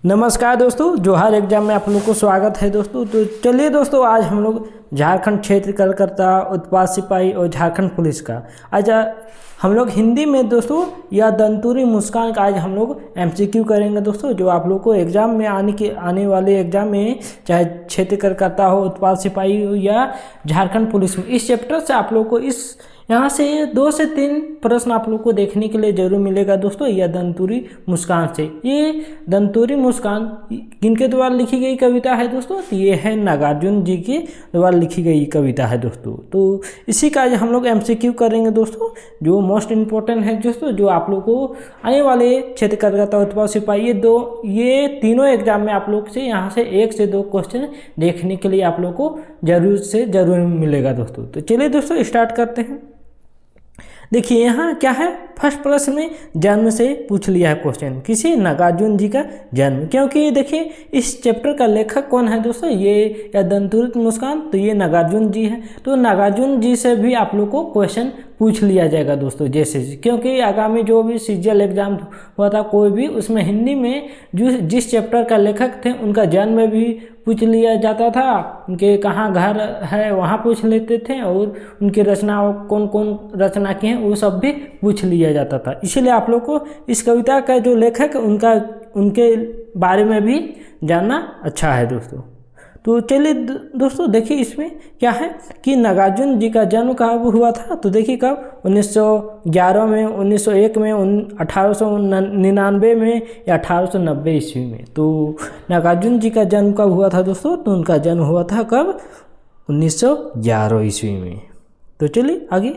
नमस्कार दोस्तों, जोहार एग्जाम में आप लोग को स्वागत है दोस्तों। तो चलिए दोस्तों, आज हम लोग झारखंड क्षेत्र कलकत्ता उत्पाद सिपाही और झारखंड पुलिस का आज हम लोग हिंदी में दोस्तों या दंतुरी मुस्कान का आज हम लोग एमसीक्यू करेंगे दोस्तों, जो आप लोग को एग्जाम में आने वाले एग्जाम में चाहे क्षेत्र कलकत्ता हो, उत्पाद सिपाही हो या झारखंड पुलिस में, इस चैप्टर से आप लोग को यहाँ से 2 से 3 प्रश्न आप लोग को देखने के लिए जरूर मिलेगा दोस्तों। यह दंतुरी मुस्कान से, ये दंतुरी मुस्कान किनके द्वारा लिखी गई कविता है दोस्तों? तो ये है नागार्जुन जी के द्वारा लिखी गई कविता है दोस्तों। तो इसी का हम लोग एमसीक्यू करेंगे दोस्तों, जो मोस्ट इम्पोर्टेंट है दोस्तों, जो आप लोग को आने वाले क्षेत्र कलकत्ता उत्पाद सिपाही ये तीनों एग्जाम में आप लोग से यहाँ से 1 से 2 क्वेश्चन देखने के लिए आप लोग को जरूर से जरूर मिलेगा दोस्तों। तो चलिए दोस्तों स्टार्ट करते हैं। देखिए यहाँ क्या है, फर्स्ट प्रश्न में जन्म से पूछ लिया है क्वेश्चन, किसी नागार्जुन जी का जन्म, क्योंकि देखिए इस चैप्टर का लेखक कौन है दोस्तों? ये या दंतुरी मुस्कान, तो ये नागार्जुन जी है। तो नागार्जुन जी से भी आप लोग को क्वेश्चन पूछ लिया जाएगा दोस्तों, जैसे क्योंकि आगामी जो भी सीजीएल एग्जाम हुआ था कोई भी, उसमें हिंदी में जिस चैप्टर का लेखक थे उनका जन्म भी पूछ लिया जाता था, उनके कहाँ घर है वहाँ पूछ लेते थे, और उनकी रचनाओं कौन कौन रचना की हैं वो सब भी पूछ लिया जाता था। इसीलिए आप लोग को इस कविता का जो लेखक उनके बारे में भी जानना अच्छा है दोस्तों। तो चलिए दोस्तों देखिए इसमें क्या है कि नागार्जुन जी का जन्म कब हुआ था? तो देखिए कब, 1911 में, 1901 में, 1899 में या 1890 ईस्वी में। तो नागार्जुन जी का जन्म कब हुआ था दोस्तों? तो उनका जन्म हुआ था कब? 1911 ईस्वी में। तो चलिए आगे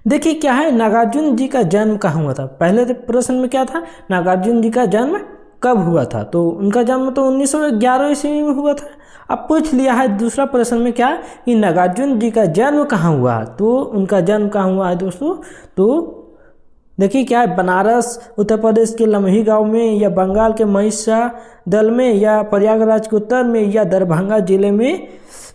देखिए क्या है, नागार्जुन जी का जन्म कहाँ हुआ था। पहले प्रश्न में क्या था, नागार्जुन जी का जन्म कब हुआ था? तो उनका जन्म तो 1911 ईस्वी में हुआ था। अब पूछ लिया है दूसरा प्रश्न में क्या कि नागार्जुन जी का जन्म कहाँ हुआ, तो उनका जन्म कहाँ हुआ है दोस्तों? तो देखिए क्या है, बनारस, उत्तर प्रदेश के लम्ही गांव में, या बंगाल के महिषादल में, या प्रयागराज के उत्तर में, या दरभंगा जिले में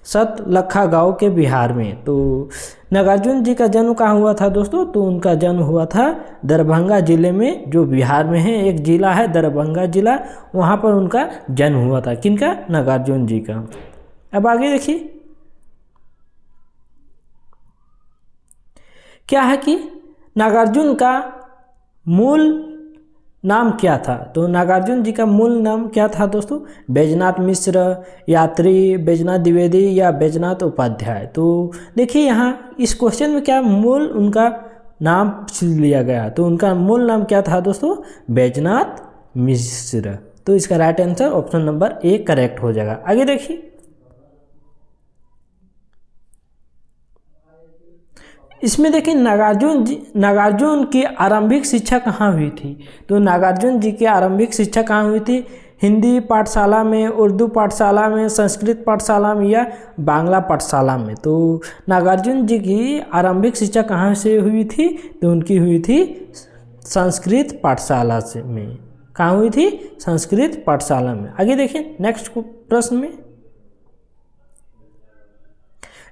सतलखा गांव के बिहार में। तो नागार्जुन जी का जन्म कहाँ हुआ था दोस्तों? तो उनका जन्म हुआ था दरभंगा जिले में, जो बिहार में है, एक जिला है दरभंगा जिला, वहाँ पर उनका जन्म हुआ था। किनका? नागार्जुन जी का। अब आगे देखिए क्या है कि नागार्जुन का मूल नाम क्या था? तो नागार्जुन जी का मूल नाम क्या था दोस्तों? बैजनाथ मिश्र, यात्री, बैजनाथ द्विवेदी या बैजनाथ उपाध्याय। तो देखिए यहाँ इस क्वेश्चन में क्या मूल उनका नाम लिया गया, तो उनका मूल नाम क्या था दोस्तों? बैजनाथ मिश्र। तो इसका right answer option number A correct हो जाएगा। आगे देखिए इसमें देखिए नागार्जुन की आरंभिक शिक्षा कहाँ हुई थी? तो नागार्जुन जी की आरंभिक शिक्षा कहाँ हुई थी? हिंदी पाठशाला में, उर्दू पाठशाला में, संस्कृत पाठशाला में या बांग्ला पाठशाला में। तो नागार्जुन जी की आरंभिक शिक्षा कहाँ से हुई थी? तो उनकी हुई थी संस्कृत पाठशाला से में। कहाँ हुई थी? संस्कृत पाठशाला में। आगे देखिए नेक्स्ट प्रश्न में,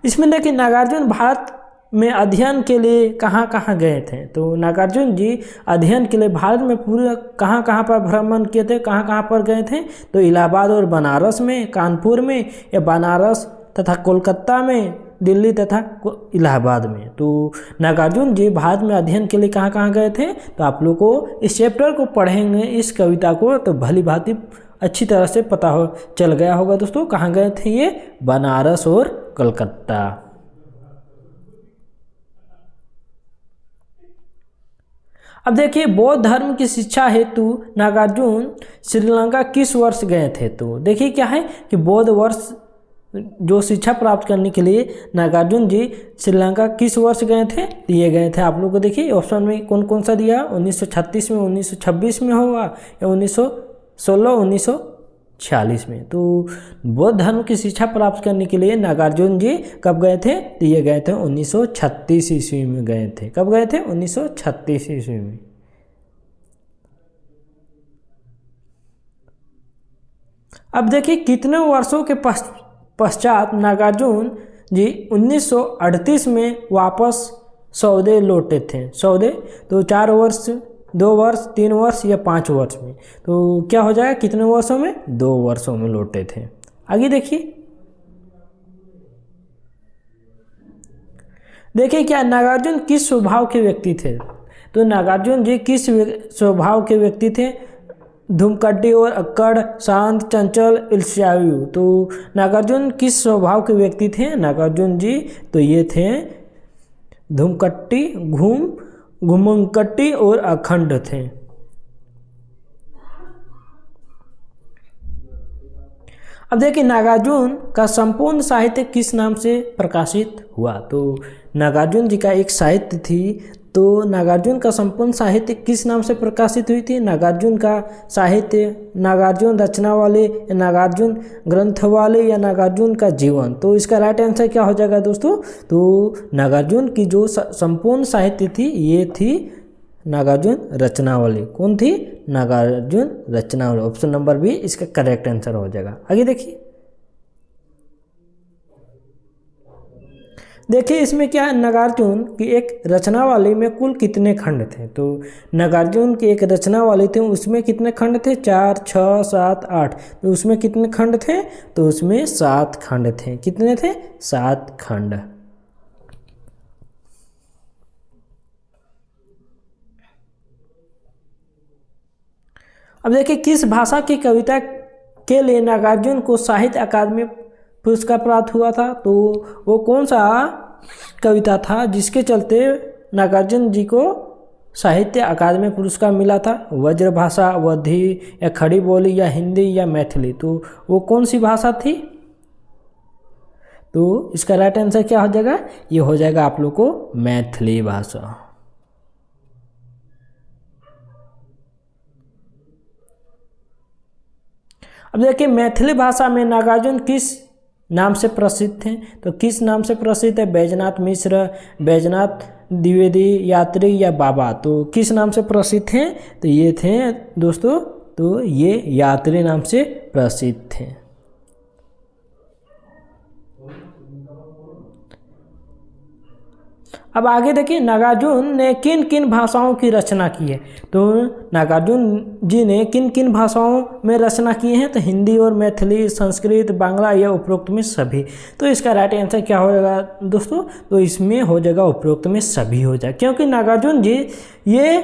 इसमें देखिए नागार्जुन भारत में अध्ययन के लिए कहाँ कहाँ गए थे? तो नागार्जुन जी अध्ययन के लिए भारत में पूरे कहाँ कहाँ पर भ्रमण किए थे, कहाँ कहाँ पर गए थे? तो इलाहाबाद और बनारस में, कानपुर में, या बनारस तथा कोलकाता में, दिल्ली तथा इलाहाबाद में। तो नागार्जुन जी भारत में अध्ययन के लिए कहाँ कहाँ गए थे? तो आप लोग को इस चैप्टर को पढ़ेंगे, इस कविता को, तो भली भांति अच्छी तरह से पता चल गया होगा दोस्तों कहाँ गए थे ये, बनारस और कलकत्ता। अब देखिए बौद्ध धर्म की शिक्षा हेतु नागार्जुन श्रीलंका किस वर्ष गए थे? तो देखिए क्या है कि बौद्ध वर्ष जो शिक्षा प्राप्त करने के लिए नागार्जुन जी श्रीलंका किस वर्ष गए थे? दिए गए थे आप लोग को। देखिए ऑप्शन में कौन कौन सा दिया, 1936 में, 1926 में होगा, या 1916, 1946 में। तो बौद्ध धर्म की शिक्षा प्राप्त करने के लिए नागार्जुन जी कब गए थे? दिए गए थे 1936 ईस्वी में गए थे। कब गए थे? 1936 ईस्वी में। अब देखिए कितने वर्षों के पश्चात नागार्जुन जी 1938 में वापस सौदे लौटे थे। सौदे तो 4 वर्ष 2 वर्ष, 3 वर्ष या 5 वर्ष में। तो क्या हो जाएगा, कितने वर्षों में, 2 वर्षों में लौटे थे। आगे देखिए, देखिए क्या नागार्जुन किस स्वभाव के व्यक्ति थे। तो नागार्जुन जी किस स्वभाव के व्यक्ति थे, धूमकड्डी और अक्कड़, शांत, चंचल, ईर्ष्यालु। तो नागार्जुन किस स्वभाव के व्यक्ति थे नागार्जुन जी, तो ये थे धूमकट्टी, घुमंकट्टी और अखंड थे। अब देखिए नागार्जुन का संपूर्ण साहित्य किस नाम से प्रकाशित हुआ। तो नागार्जुन जी का एक साहित्य थी, तो नागार्जुन का संपूर्ण साहित्य किस नाम से प्रकाशित हुई थी। नागार्जुन का साहित्य, नागार्जुन रचनावली, नागार्जुन ग्रंथवाली या नागार्जुन का जीवन। तो इसका राइट आंसर क्या हो जाएगा दोस्तों, तो नागार्जुन की जो संपूर्ण साहित्य थी ये थी नागार्जुन रचनावली। कौन थी, नागार्जुन रचनावली। ऑप्शन नंबर बी इसका करेक्ट आंसर हो जाएगा। आगे देखिए, देखिए इसमें क्या है, नागार्जुन की एक रचनावली में कुल कितने खंड थे। तो नागार्जुन की एक रचनावली थी, उसमें कितने खंड थे, 4, 6, 7, 8। तो उसमें कितने खंड थे, तो उसमें 7 खंड थे। कितने थे, 7 खंड। अब देखिए किस भाषा की कविता के लिए नागार्जुन को साहित्य अकादमी पुरस्कार प्राप्त हुआ था। तो वो कौन सा कविता था जिसके चलते नागार्जुन जी को साहित्य अकादमी पुरस्कार मिला था। वज्र भाषा, अवधी या खड़ी बोली या हिंदी या मैथिली। तो वो कौन सी भाषा थी, तो इसका राइट आंसर क्या हो जाएगा, ये हो जाएगा आप लोग को मैथिली भाषा। अब देखिए मैथिली भाषा में नागार्जुन किस नाम से प्रसिद्ध थे। तो किस नाम से प्रसिद्ध है, बैजनाथ मिश्र, बैजनाथ द्विवेदी, यात्री या बाबा। तो किस नाम से प्रसिद्ध थे, तो ये थे दोस्तों, तो ये यात्री नाम से प्रसिद्ध थे। अब आगे देखिए नागार्जुन ने किन किन भाषाओं की रचना की है। तो नागार्जुन जी ने किन किन भाषाओं में रचना की है, तो हिंदी और मैथिली, संस्कृत, बांग्ला या उपरोक्त में सभी। तो इसका राइट आंसर क्या हो जाएगा दोस्तों, तो इसमें हो जाएगा उपरोक्त में सभी हो जाएगा, क्योंकि नागार्जुन जी ये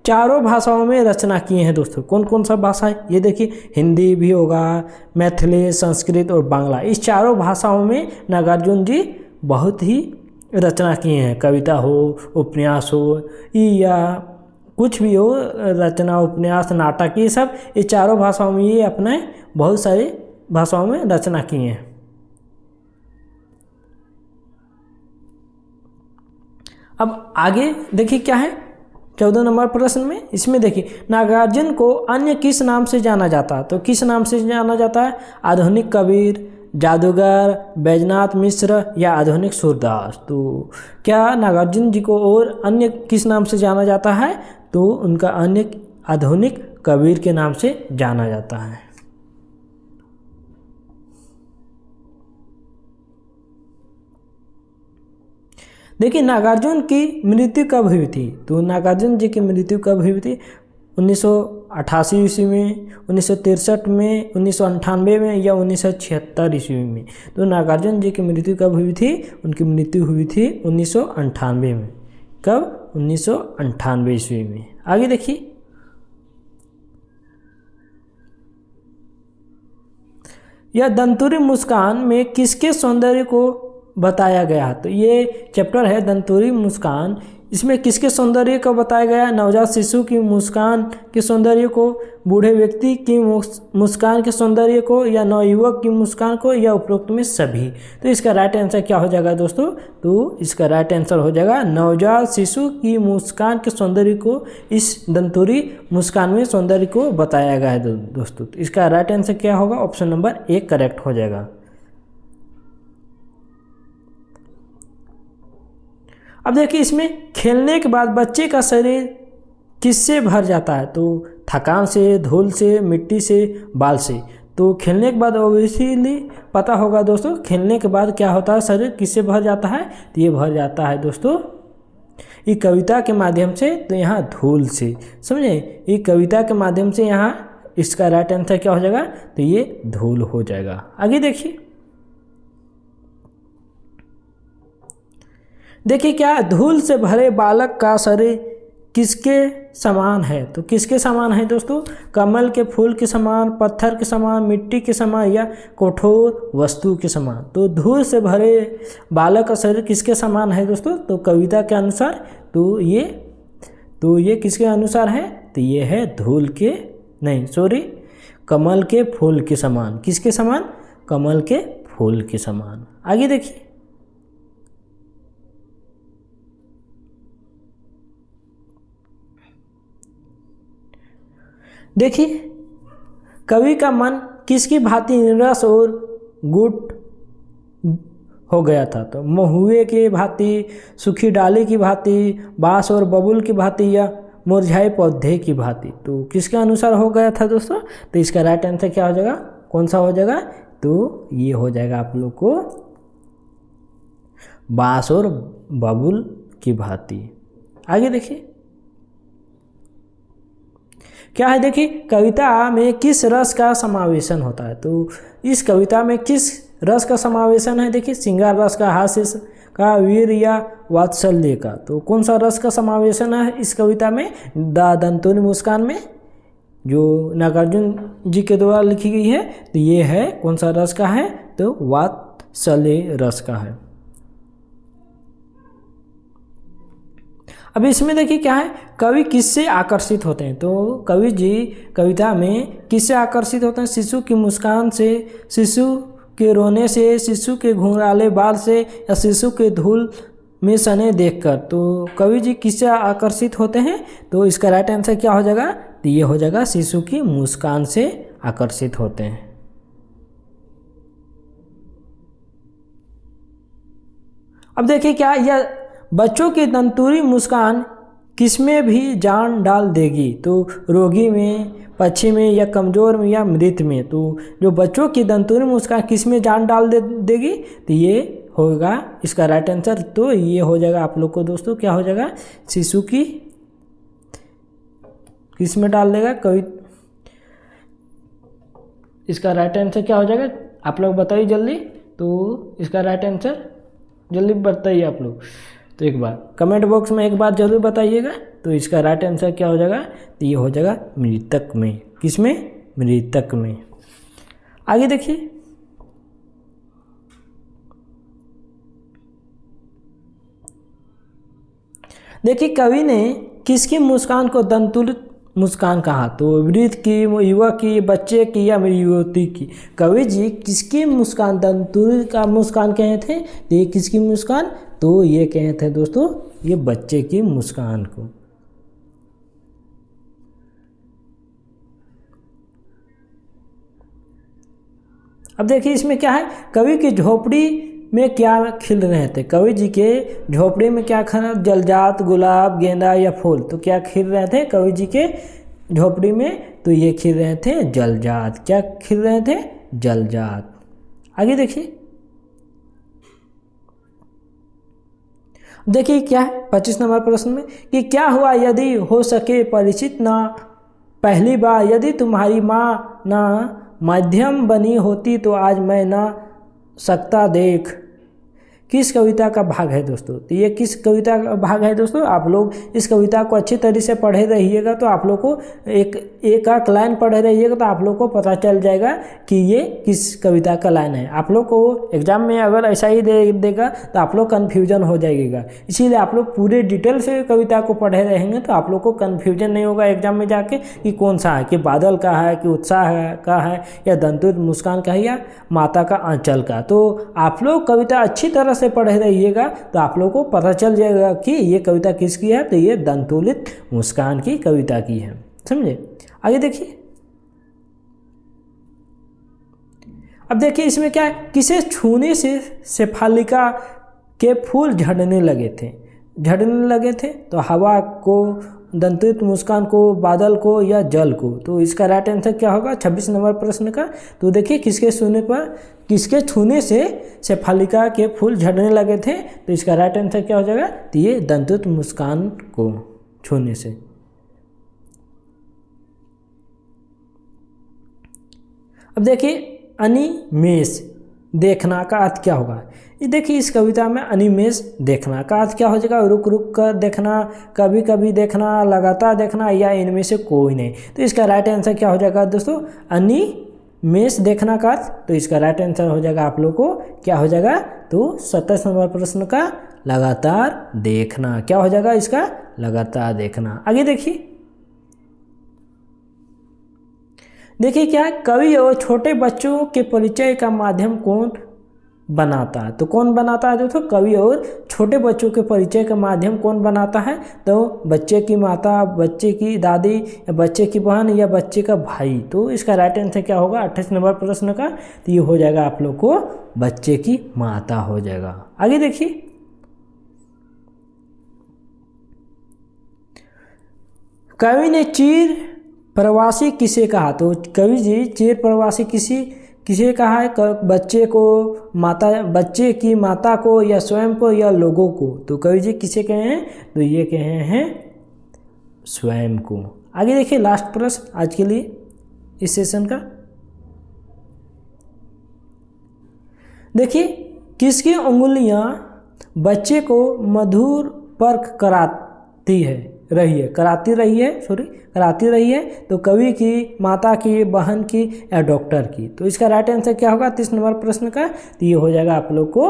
चारों भाषाओं में रचना किए हैं दोस्तों। कौन कौन सा भाषा है, ये देखिए हिंदी भी होगा, मैथिली, संस्कृत और बांग्ला। इस चारों भाषाओं में नागार्जुन जी बहुत ही रचना किए हैं। कविता हो, उपन्यास हो या कुछ भी हो, रचना, उपन्यास, नाटक, ये सब ये चारों भाषाओं में ये अपने बहुत सारी भाषाओं में रचना किए हैं। अब आगे देखिए क्या है 14 नंबर प्रश्न में, इसमें देखिए नागार्जुन को अन्य किस नाम से जाना जाता है। तो किस नाम से जाना जाता है, आधुनिक कबीर, जादूगर, बैजनाथ मिश्र या आधुनिक सूरदास। तो क्या नागार्जुन जी को और अन्य किस नाम से जाना जाता है, तो उनका अन्य आधुनिक कबीर के नाम से जाना जाता है। देखिए नागार्जुन की मृत्यु कब हुई थी। तो नागार्जुन जी की मृत्यु कब हुई थी, 1988 ईस्वी में, 1963 में, 1998 में या 1976 ईस्वी में। तो नागार्जुन जी की मृत्यु कब हुई थी, उनकी मृत्यु हुई थी 1998 में। कब, 1998 ईस्वी में। आगे देखिए, यह दंतुरी मुस्कान में किसके सौंदर्य को बताया गया। तो ये चैप्टर है दंतुरी मुस्कान, इसमें किसके सौंदर्य को बताया गया, नवजात शिशु की मुस्कान के सौंदर्य को, बूढ़े व्यक्ति की मुस्कान के सौंदर्य को, या नवयुवक की मुस्कान को, या उपरोक्त में सभी। तो इसका राइट आंसर क्या हो जाएगा दोस्तों, तो इसका राइट आंसर हो जाएगा नवजात शिशु की मुस्कान के सौंदर्य को इस दंतुरी मुस्कान में सौंदर्य को बताया गया है दोस्तों। तो इसका राइट आंसर क्या होगा, ऑप्शन नंबर ए करेक्ट हो जाएगा। अब देखिए इसमें खेलने के बाद बच्चे का शरीर किससे भर जाता है। तो थकान से, धूल से, मिट्टी से, बाल से। तो खेलने के बाद ऑब्वियसली पता होगा दोस्तों, खेलने के बाद क्या होता है, शरीर किससे भर जाता है, तो ये भर जाता है दोस्तों ये कविता के माध्यम से, तो यहाँ धूल से, समझे, ये कविता के माध्यम से, यहाँ इसका राइट आंसर क्या हो जाएगा, तो ये धूल हो जाएगा। आगे देखिए, देखिए क्या, धूल से भरे बालक का शरीर किसके समान है, तो किसके समान है दोस्तों, कमल के फूल के समान, पत्थर के समान, मिट्टी के समान या कठोर वस्तु के समान। तो धूल से भरे बालक का शरीर किसके समान है दोस्तों, तो कविता के अनुसार, तो ये किसके अनुसार है, तो ये है धूल के, नहीं सॉरी, कमल के फूल के समान। किसके समान, कमल के फूल के समान। आगे देखिए, देखिए कवि का मन किसकी भांति निरस और गुट हो गया था, तो महुए की भांति, सूखी डाली की भांति, बांस और बबूल की भांति या मुरझाए पौधे की भांति। तो किसके अनुसार हो गया था दोस्तों, तो इसका राइट आंसर क्या हो जाएगा, कौन सा हो जाएगा, तो ये हो जाएगा आप लोग को बांस और बबूल की भांति। आगे देखिए क्या है, देखिए कविता में किस रस का समावेशन होता है, तो इस कविता में किस रस का समावेशन है, देखिए श्रृंगार रस का, हास्य का, वीर या वात्सल्य का। तो कौन सा रस का समावेशन है इस कविता में, दंतोनी मुस्कान में, जो नागार्जुन जी के द्वारा लिखी गई है, तो ये है कौन सा रस का है, तो वात्सल्य रस का है। अब इसमें देखिए क्या है, कवि किससे आकर्षित होते हैं, तो कवि जी कविता में किससे आकर्षित होते हैं, शिशु की मुस्कान से, शिशु के रोने से, शिशु के घुंघराले बाल से, या शिशु के धूल में सने देखकर। तो कवि जी किससे आकर्षित होते हैं, तो इसका राइट आंसर क्या हो जाएगा, तो ये हो जाएगा शिशु की मुस्कान से आकर्षित होते हैं। अब देखिए क्या, यह बच्चों की दंतुरी मुस्कान किसमें भी जान डाल देगी, तो रोगी में, पक्षी में, या कमज़ोर में, या मृत में। तो जो बच्चों की दंतुरी मुस्कान किस में जान डाल देगी, तो ये होगा इसका राइट आंसर, तो ये हो जाएगा आप लोग को दोस्तों क्या हो जाएगा, शिशु की किस में डाल देगा कवि, इसका राइट आंसर क्या हो जाएगा, आप लोग बताइए जल्दी, तो इसका राइट आंसर जल्दी बताइए आप लोग, तो एक बार कमेंट बॉक्स में एक बार जरूर बताइएगा। तो इसका राइट आंसर क्या हो जाएगा, तो ये हो जाएगा मृतक में। किस में, मृतक में। आगे देखिए, देखिए कवि ने किसकी मुस्कान को दंतुलित मुस्कान कहा, तो वृद्ध की, युवक की, बच्चे की, या युवती की। कवि जी किसकी मुस्कान दंतुलित का मुस्कान कहे थे, तो ये किसकी मुस्कान, तो ये कहे थे दोस्तों ये बच्चे की मुस्कान को। अब देखिए इसमें क्या है, कवि की झोपड़ी में क्या खिल रहे थे, कवि जी के झोपड़ी में क्या खिल, जलजात, गुलाब, गेंदा या फूल। तो क्या खिल रहे थे कवि जी के झोपड़ी में, तो ये खिल रहे थे जलजात। क्या खिल रहे थे, जलजात। आगे देखिए, देखिए क्या है 25 नंबर प्रश्न में कि क्या हुआ यदि हो सके परिचित ना पहली बार, यदि तुम्हारी माँ ना माध्यम बनी होती तो आज मैं ना सकता देख। किस कविता का भाग है दोस्तों, तो ये किस कविता का भाग है दोस्तों, आप लोग इस कविता को अच्छी तरह से पढ़े रहिएगा तो आप लोग को एक लाइन पढ़े रहिएगा तो आप लोग को पता चल जाएगा कि ये किस कविता का लाइन है। आप लोग को एग्जाम में अगर ऐसा ही देगा तो आप लोग कन्फ्यूजन हो जाएगा, इसीलिए आप लोग पूरे डिटेल से कविता को पढ़े रहेंगे तो आप लोग को कन्फ्यूजन नहीं होगा एग्जाम में जाके कि कौन सा है, कि बादल का है, कि उत्साह का है, या दंतुर मुस्कान का है, या माता का आंचल का। तो आप लोग कविता अच्छी तरह से पढ़े रहिएगा तो आप लोगों को पता चल जाएगा कि ये कविता किसकी है, तो ये दंतुलित मुस्कान की कविता की है। समझे। आगे देखिए, अब देखिए इसमें क्या है, किसे छूने से शेफालिका के फूल झड़ने लगे थे, तो हवा को, दंतयुक्त मुस्कान को, बादल को या जल को। तो इसका राइट आंसर क्या होगा 26 नंबर प्रश्न का। तो देखिए किसके छूने से शेफालिका के फूल झड़ने लगे थे। तो इसका राइट आंसर क्या हो जाएगा, तो ये दंतयुक्त मुस्कान को छूने से। अब देखिए अनिमेष देखना का अर्थ क्या होगा। ये देखिए इस कविता में अनिमेष देखना का अर्थ क्या हो जाएगा, रुक रुक कर देखना, कभी कभी देखना, लगातार देखना या इनमें से कोई नहीं। तो इसका राइट आंसर क्या हो जाएगा दोस्तों, अनिमेष देखना का अर्थ। तो इसका राइट आंसर हो जाएगा आप लोग को क्या हो जाएगा, तो 27 नंबर प्रश्न का लगातार देखना। क्या हो जाएगा इसका, लगातार देखना। आगे देखिए क्या है, कवि और छोटे बच्चों के परिचय का माध्यम कौन बनाता है। तो कौन बनाता है दोस्तों, कवि और छोटे बच्चों के परिचय का माध्यम कौन बनाता है। तो बच्चे की माता, बच्चे की दादी, या बच्चे की बहन या बच्चे का भाई। तो इसका राइट आंसर क्या होगा 28 नंबर प्रश्न का, तो ये हो जाएगा आप लोग को बच्चे की माता हो जाएगा। आगे देखिए, कवि ने चीर प्रवासी किसे कहा। तो कवि जी चीर प्रवासी किसे कहा है, बच्चे को, माता, बच्चे की माता को या स्वयं को या लोगों को। तो कवि जी किसे कहे हैं, तो ये कहे हैं स्वयं को। आगे देखिए लास्ट प्रश्न आज के लिए इस सेशन का। देखिए किसकी उंगलियां बच्चे को मधुर पर्क कराती रही है। तो कवि की, माता की, बहन की या डॉक्टर की। तो इसका राइट आंसर क्या होगा 30 नंबर प्रश्न का, तो ये हो जाएगा आप लोग को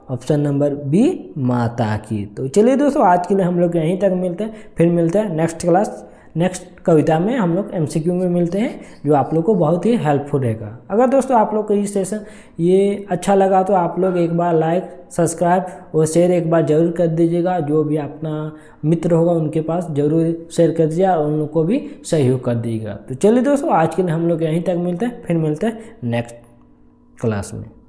ऑप्शन नंबर बी, माता की। तो चलिए दोस्तों आज के लिए हम लोग यहीं तक मिलते हैं, फिर मिलते हैं नेक्स्ट कविता में। हम लोग MCQ में मिलते हैं, जो आप लोग को बहुत ही हेल्पफुल रहेगा। अगर दोस्तों आप लोग को ये सेशन ये अच्छा लगा तो आप लोग एक बार लाइक, सब्सक्राइब और शेयर एक बार ज़रूर कर दीजिएगा। जो भी अपना मित्र होगा उनके पास ज़रूर शेयर कर दीजिएगा और उन लोग को भी सहयोग कर दीजिएगा। तो चलिए दोस्तों आज के लिए हम लोग यहीं तक मिलते हैं, फिर मिलते हैं नेक्स्ट क्लास में।